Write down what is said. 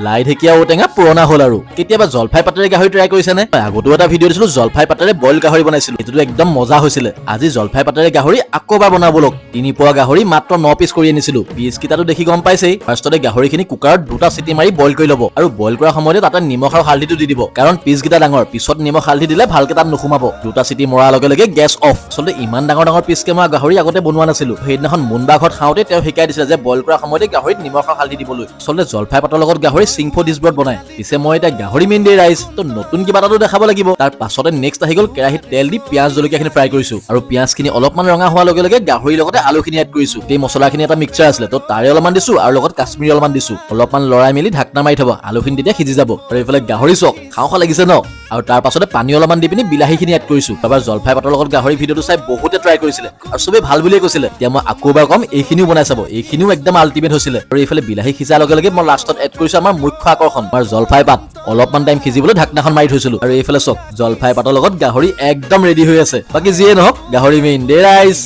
লাই ঢেকীয়া ঔটেঙা পুৰণা হ'ল আৰু কেতিয়াবা জলফাই পাতেৰে গাহৰি ট্ৰাই কৰিছেনে? আগতো এটা ভিডিঅ' দিছিলো জলফাই পাতেৰে বইল গাহৰি বনাইছিলো, এইটোতো একদম মজা হৈছিলে। আজি জলফাই পাতেৰে গাহৰি আকৌ এবাৰ বনাব বলক। 3 পোৱা গাহৰি মাত্ৰ 9 পিচ কৰি আনিছিলো। পিচ কেইটাটো দেখি গম পাইছেই। ফাৰ্ষ্টতে গাহৰিখিনি কুকাৰত 2টা চিটি মাৰি বইল কৰি ল'ব আৰু বইল কৰাৰ সময়তে তাতে নিমখ আৰু হালধিটো দি দিব, কাৰণ পিচ কেইটা ডাঙৰ, পিছত নিমখ হালধি দিলে ভালকে তাত নোসোমাব। 2টা চিটি মৰাৰ লগে লগে গেছ অফ। আচলতে ইমান ডাঙৰ পিচকে মই গাহৰি আগতে বনোৱা নাছিলো। সেইদিনাখন মুনবা ঘৰত খাওঁতে তেওঁ শিকাই দিছিলে যে বইল কৰাৰ সময়তে গাহৰিত নিমখ আৰু হালধি দিবলৈ। আচলতে জলফাই পাতৰ লগত গাহৰি চিংফো ডিছবোৰত বনায়। পিছে মই এতিয়া গাহৰি মেইন ডে ৰাইচ তো নতুন কিবা এটাতো দেখাব লাগিব। তাৰ পাছতে নেক্সট আহি গ'ল কেৰাহীত তেল দি পিয়াজ জলকীয়াখিনি ফ্ৰাই কৰিছো আৰু পিয়াজখিনি অলপমান ৰঙা হোৱাৰ লগে লগে গাহৰিৰ লগতে আলুখিনি এড কৰিছো। এই মছলাখিনি এটা মিক্সচাৰ আছিলে, তো তাৰে অলপমান দিছো আৰু লগত কাশ্মীৰী অলপমান দিছো। অলপমান লৰাই মেলি ঢাকনা মাৰি থব, আলুখিনি তেতিয়া সিজি যাব। আৰু এইফালে গাহৰি চক খাওঁ লাগিছে ন। আৰু তাৰ পাছতে পানী অলপমান দি পিনি বিলাহীখিনি এড কৰিছো। এবাৰ জলফাই পাতৰ লগত গাহৰি ভিডিঅ'টো চাই বহুতে ট্ৰাই কৰিছিলে আৰু চবেই ভাল বুলিয়ে কৈছিলে। এতিয়া মই আকৌ এবাৰ কম, এইখিনিও বনাই চাব, এইখিনিও একদম আল্টিমেট হৈছিলে। আৰু এইফালে বিলাহী সিজাৰ লগে লগে মই লাষ্টত এড কৰিছো আমাৰ মুখ্য আকৰ্ষণ, আমাৰ জলফাই পাত। অলপমান টাইম সিজিবলৈ ঢাকনাখন মাৰি থৈছিলো আৰু এইফালে চক জলফাই পাতৰ লগত গাহৰি একদম ৰেডি হৈ আছে। বাকী যিয়ে নহওক গাহৰি মেইন ডে ৰাইচ।